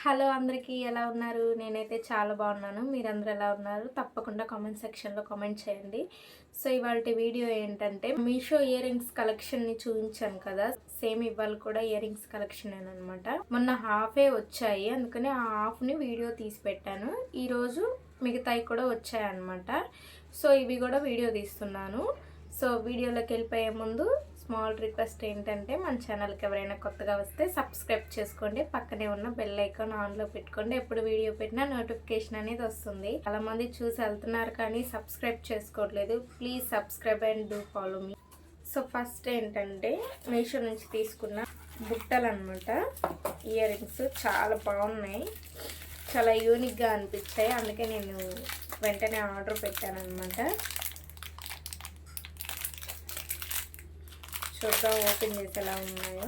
Hello అందరికీ ఎలా ఉన్నారు? నేనైతే చాలా బాగున్నాను. మీరందరూ ఎలా ఉన్నారు? తప్పకుండా కామెంట్ సెక్షన్‌లో కామెంట్ చేయండి. సో, ఇవాల్టి వీడియో ఏంటంటే మీషో ఇయర్ రింగ్స్ కలెక్షన్‌ని చూపించాను కదా! సేమ్ ఇవాళ కూడా ఇయర్ రింగ్స్ కలెక్షనేననమాట. మొన్న హాఫే వచ్చాయి. అందుకని ఆ హాఫ్‌ని వీడియో తీసి పెట్టాను. ఈరోజు మిగతాయి కూడా వచ్చాయన్నమాట. సో, ఇవి కూడా వీడియో తీస్తున్నాను. సో, వీడియోలోకి వెళ్ళిపోయే ముందు స్మాల్ రిక్వెస్ట్ ఏంటంటే మన ఛానల్కి ఎవరైనా కొత్తగా వస్తే సబ్స్క్రైబ్ చేసుకోండి. పక్కనే ఉన్న బెల్ ఐకాన్ ఆన్లో పెట్టుకోండి. ఎప్పుడు వీడియో పెట్టినా నోటిఫికేషన్ అనేది వస్తుంది. చాలామంది చూసి వెళ్తున్నారు కానీ సబ్స్క్రైబ్ చేసుకోవట్లేదు. Please subscribe and do follow me. So first ఏంటంటే మీషో నుంచి తీసుకున్న బుట్టలు అనమాట. ఇయర్ రింగ్స్ చాలా బాగున్నాయి, చాలా యూనిక్గా అనిపించాయి. అందుకే నేను వెంటనే ఆర్డర్ పెట్టాను అనమాట. చూద్దాం ఓపెన్ చేసి ఎలా ఉన్నాయో.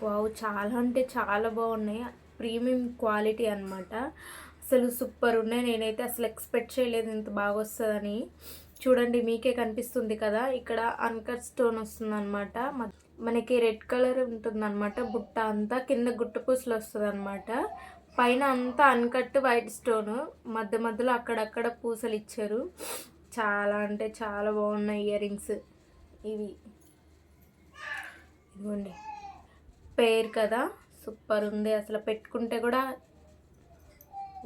వావ్, చాలా అంటే చాలా బాగున్నాయి. ప్రీమియం క్వాలిటీ అనమాట. అసలు సూపర్ ఉన్నాయి. నేనైతే అసలు ఎక్స్పెక్ట్ చేయలేదు ఇంత బాగా వస్తుందని. చూడండి, మీకే కనిపిస్తుంది కదా, ఇక్కడ అన్కట్ స్టోన్ వస్తుంది అనమాట. మనకి రెడ్ కలర్ ఉంటుందన్నమాట. బుట్ట అంతా కింద గుట్టు పూసలు వస్తుంది అనమాట. పైన అంతా అన్కట్ వైట్ స్టోను, మధ్య మధ్యలో అక్కడక్కడ పూసలు ఇచ్చారు. చాలా అంటే చాలా బాగున్నాయి ఇయర్ రింగ్స్ ఇవి. ఇదిగోండి, పేర్ కదా, సూపర్ ఉంది. అసలు పెట్టుకుంటే కూడా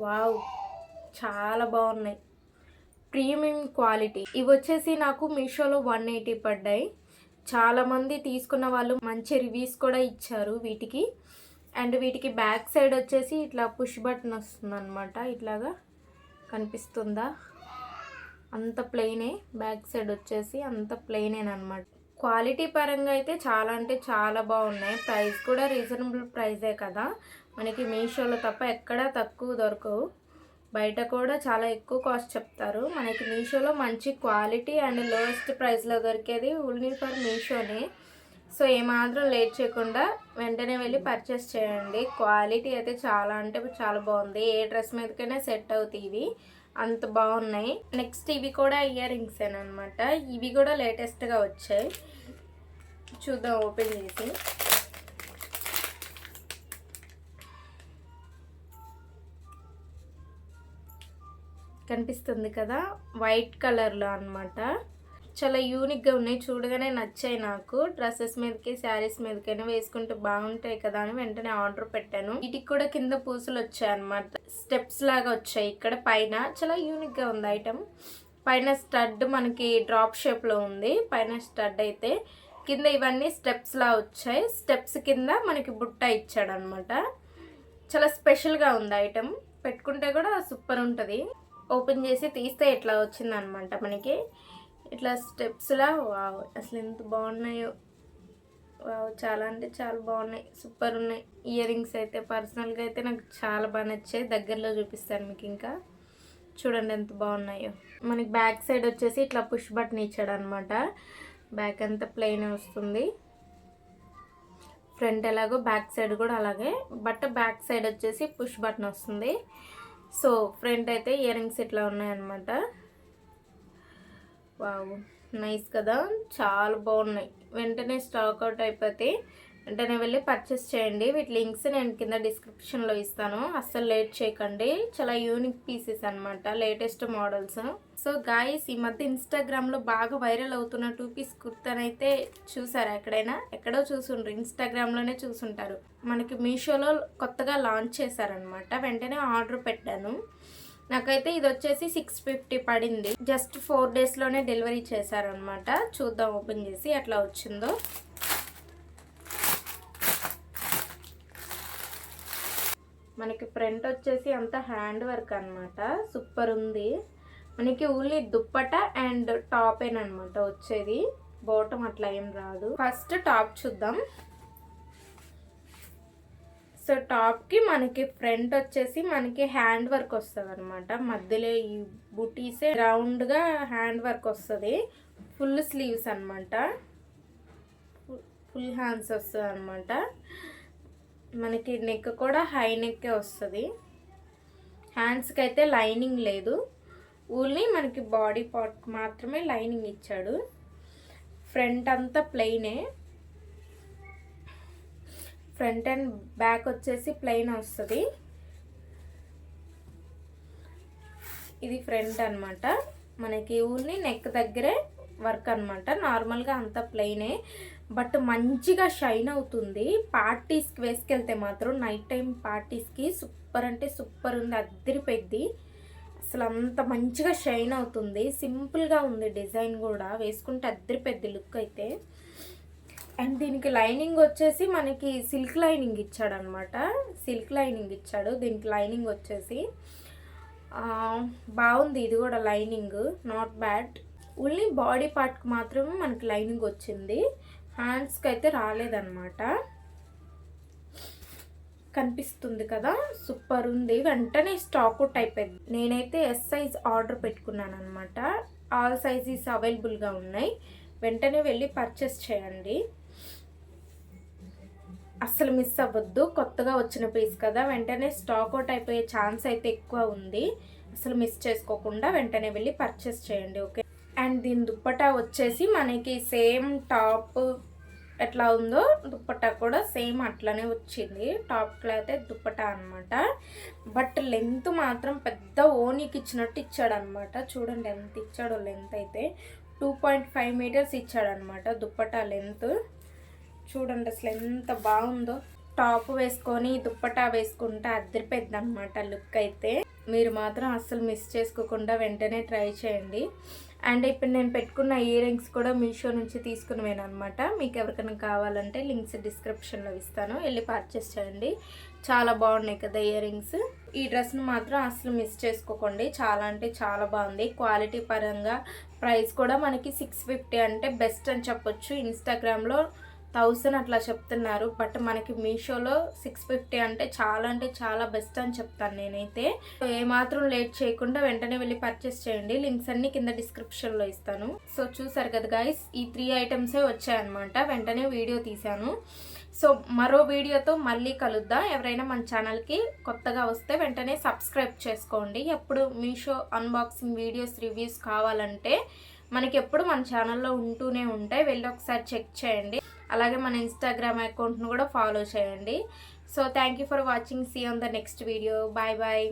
వావ్, చాలా బాగున్నాయి. Premium quality. ఇవి వచ్చేసి నాకు మీషోలో 180 పడ్డాయి. చాలామంది తీసుకున్న వాళ్ళు మంచి రివ్యూస్ కూడా ఇచ్చారు వీటికి. అండ్ వీటికి బ్యాక్ సైడ్ వచ్చేసి ఇట్లా పుష్ బటన్ వస్తుంది అనమాట. ఇట్లాగా కనిపిస్తుందా? అంత ప్లెయినే. బ్యాక్ సైడ్ వచ్చేసి అంత ప్లెయినేనమాట. క్వాలిటీ పరంగా అయితే చాలా అంటే చాలా బాగున్నాయి. ప్రైస్ కూడా రీజనబుల్ ప్రైజే కదా, మనకి మీషోలో తప్ప ఎక్కడా తక్కువ దొరకవు. బయట కూడా చాలా ఎక్కువ కాస్ట్ చెప్తారు. మనకి మీషోలో మంచి క్వాలిటీ అండ్ లోయెస్ట్ ప్రైస్లో దొరికేది ఓన్లీ ఫర్ మీషోనే. సో ఏమాత్రం లేట్ చేయకుండా వెంటనే వెళ్ళి పర్చేస్ చేయండి. క్వాలిటీ అయితే చాలా అంటే చాలా బాగుంది. ఏ డ్రెస్ మీదకైనా సెట్ అవుతాయి ఇవి, అంత బాగున్నాయి. నెక్స్ట్ ఇవి కూడా ఇయర్ రింగ్స్ అనమాట. ఇవి కూడా లేటెస్ట్గా వచ్చాయి. చూద్దాం ఓపెన్ చేసి. కనిపిస్తుంది కదా, వైట్ కలర్లో అనమాట. చాలా యూనిక్గా ఉన్నాయి. చూడగానే నచ్చాయి నాకు. డ్రెస్సెస్ మీదకి శారీస్ మీదకైనా వేసుకుంటే బాగుంటాయి కదా అని వెంటనే ఆర్డర్ పెట్టాను. వీటికి కూడా కింద పూసలు వచ్చాయి అనమాట. స్టెప్స్ లాగా వచ్చాయి ఇక్కడ పైన. చాలా యూనిక్గా ఉంది ఐటమ్. పైన స్టడ్ మనకి డ్రాప్ షేప్లో ఉంది పైన స్టడ్ అయితే. కింద ఇవన్నీ స్టెప్స్ లా వచ్చాయి. స్టెప్స్ కింద మనకి బుట్ట ఇచ్చాడు అనమాట. చాలా స్పెషల్గా ఉంది ఐటమ్. పెట్టుకుంటే కూడా సూపర్ ఉంటుంది. ఓపెన్ చేసి తీస్తే ఇట్లా వచ్చింది అనమాట మనకి. ఇట్లా స్టెప్స్లా. వావ్, అసలు ఎంత బాగున్నాయో. వావ్, చాలా అంటే చాలా బాగున్నాయి, సూపర్ ఉన్నాయి. ఇయర్ రింగ్స్ అయితే పర్సనల్గా అయితే నాకు చాలా బాగా నచ్చాయి. దగ్గరలో చూపిస్తాను మీకు. ఇంకా చూడండి ఎంత బాగున్నాయో. మనకి బ్యాక్ సైడ్ వచ్చేసి ఇట్లా పుష్ బటన్ ఇచ్చాడు అనమాట. బ్యాక్ అంతా ప్లెయిన్ వస్తుంది. ఫ్రంట్ ఎలాగో బ్యాక్ సైడ్ కూడా అలాగే, బట్ బ్యాక్ సైడ్ వచ్చేసి పుష్ బటన్ వస్తుంది. సో ఫ్రంట్ అయితే ఇయర్ రింగ్స్ ఇట్లా ఉన్నాయన్నమాట. వావ్, నైస్ కదా, చాలా బాగున్నాయి. వెంటనే స్టాక్ అవుట్ అయిపోతే వెంటనే వెళ్ళి పర్చేస్ చేయండి. వీటి లింక్స్ నేను కింద డిస్క్రిప్షన్లో ఇస్తాను. అస్సలు లేట్ చేయకండి. చాలా యూనిక్ పీసెస్ అనమాట, లేటెస్ట్ మోడల్స్. సో గాయస్, ఈ మధ్య ఇన్స్టాగ్రామ్లో బాగా వైరల్ అవుతున్న 2 పీస్ కుర్తానైతే చూసారా? ఎక్కడో చూసుంటారు, ఇన్స్టాగ్రామ్లోనే చూసుంటారు. మనకి మీషోలో కొత్తగా లాంచ్ చేశారనమాట. వెంటనే ఆర్డర్ పెట్టాను. నాకైతే ఇది వచ్చేసి 650 పడింది. జస్ట్ 4 డేస్లోనే డెలివరీ చేశారనమాట. చూద్దాం ఓపెన్ చేసి ఎట్లా వచ్చిందో. మనకి ఫ్రంట్ వచ్చేసి అంతా హ్యాండ్ వర్క్ అనమాట. సూపర్ ఉంది. మనకి ఓన్లీ దుప్పట అండ్ టాపేనమాట వచ్చేది. బాటమ్ అట్లా ఏం రాదు. ఫస్ట్ టాప్ చూద్దాం. సో టాప్కి మనకి ఫ్రంట్ వచ్చేసి మనకి హ్యాండ్ వర్క్ వస్తుంది అనమాట. మధ్యలో ఈ బుటీసే రౌండ్గా హ్యాండ్ వర్క్ వస్తుంది. ఫుల్ స్లీవ్స్ అనమాట, ఫుల్ హ్యాండ్స్ వస్తుంది అనమాట. మనకి నెక్ కూడా హై నెక్కే వస్తుంది. హ్యాండ్స్కి అయితే లైనింగ్ లేదు, ఓన్లీ మనకి బాడీ పార్ట్ మాత్రమే లైనింగ్ ఇచ్చాడు. ఫ్రంట్ అంతా ప్లెయినే. ఫ్రంట్ అండ్ బ్యాక్ వచ్చేసి ప్లెయిన్ వస్తుంది. ఇది ఫ్రంట్ అన్నమాట. మనకి ఓన్లీ నెక్ దగ్గరే వర్క్ అన్నమాట. నార్మల్గా అంతా ప్లెయినే, బట్ మంచిగా షైన్ అవుతుంది. పార్టీస్కి వేసుకెళ్తే మాత్రం నైట్ టైం పార్టీస్కి సూపర్ అంటే సూపర్ ఉంది, అద్దరిపోద్ది. అసలు అంత మంచిగా షైన్ అవుతుంది. సింపుల్గా ఉంది డిజైన్ కూడా, వేసుకుంటే అద్దరిపోద్ది లుక్ అయితే. అండ్ దీనికి లైనింగ్ వచ్చేసి మనకి సిల్క్ లైనింగ్ ఇచ్చాడు అనమాట. సిల్క్ లైనింగ్ ఇచ్చాడు. దీనికి లైనింగ్ వచ్చేసి బాగుంది. ఇది కూడా lining not bad. Only body పార్ట్కి మాత్రమే మనకి లైనింగ్ వచ్చింది, హ్యాండ్స్కి అయితే రాలేదన్నమాట. కనిపిస్తుంది కదా, సూపర్ ఉంది. వెంటనే స్టాక్ అవుట్ అయిపోయింది. నేనైతే ఎస్ సైజ్ ఆర్డర్ పెట్టుకున్నాను అనమాట. ఆల్ సైజెస్ అవైలబుల్గా ఉన్నాయి. వెంటనే వెళ్ళి పర్చేస్ చేయండి, అస్సలు మిస్ అవ్వద్దు. కొత్తగా వచ్చిన పీస్ కదా, వెంటనే స్టాక్ అవుట్ అయిపోయే ఛాన్స్ అయితే ఎక్కువ ఉంది. అసలు మిస్ చేసుకోకుండా వెంటనే వెళ్ళి పర్చేస్ చేయండి, ఓకే. అండ్ దీని దుప్పటా వచ్చేసి మనకి సేమ్ టాప్ ఎట్లా ఉందో దుప్పటా కూడా సేమ్ అట్లనే వచ్చింది. టాప్ క్లాత్ దుప్పటా అనమాట. బట్ లెంత్ మాత్రం పెద్ద ఓనీకి ఇచ్చినట్టు ఇచ్చాడు అనమాట. చూడండి ఎంత ఇచ్చాడో లెంత్ అయితే 2.5 మీటర్స్ ఇచ్చాడనమాట దుప్పటా లెంత్. చూడండి అసలు ఎంత బాగుందో. టాప్ వేసుకొని దుప్పటా వేసుకుంటే అద్దరిపోద్ది అనమాట లుక్ అయితే. మీరు మాత్రం అస్సలు మిస్ చేసుకోకుండా వెంటనే ట్రై చేయండి. అండ్ ఇప్పుడు నేను పెట్టుకున్న ఇయర్ రింగ్స్ కూడా మీషో నుంచి తీసుకునేవేను అనమాట. మీకు ఎవరికైనా కావాలంటే లింక్స్ డిస్క్రిప్షన్లో ఇస్తాను, వెళ్ళి పర్చేస్ చేయండి. చాలా బాగున్నాయి కదా ఇయర్ రింగ్స్. ఈ డ్రెస్ను మాత్రం అసలు మిస్ చేసుకోకండి. చాలా అంటే చాలా బాగుంది. క్వాలిటీ పరంగా ప్రైస్ కూడా మనకి 650 అంటే బెస్ట్ అని చెప్పొచ్చు. ఇన్స్టాగ్రామ్లో 1000 అట్లా చెప్తున్నారు, బట్ మనకి మీషోలో 650 అంటే చాలా బెస్ట్ అని చెప్తాను నేనైతే. ఏమాత్రం లేట్ చేయకుండా వెంటనే వెళ్ళి పర్చేస్ చేయండి. లింక్స్ అన్ని కింద డిస్క్రిప్షన్లో ఇస్తాను. సో చూసారు కదా గైస్, ఈ 3 ఐటమ్సే వచ్చాయన్నమాట. వెంటనే వీడియో తీశాను. సో మరో వీడియోతో మళ్ళీ కలుద్దాం. ఎవరైనా మన ఛానల్కి కొత్తగా వస్తే వెంటనే సబ్స్క్రైబ్ చేసుకోండి. ఎప్పుడు మీషో అన్బాక్సింగ్ వీడియోస్ రివ్యూస్ కావాలంటే మనకి ఎప్పుడు మన ఛానల్లో ఉంటూనే ఉంటాయి, వెళ్ళి ఒకసారి చెక్ చేయండి. అలాగే మన ఇన్స్టాగ్రామ్ అకౌంట్ను కూడా ఫాలో చేయండి. So thank you for watching. See on the next video. Bye bye.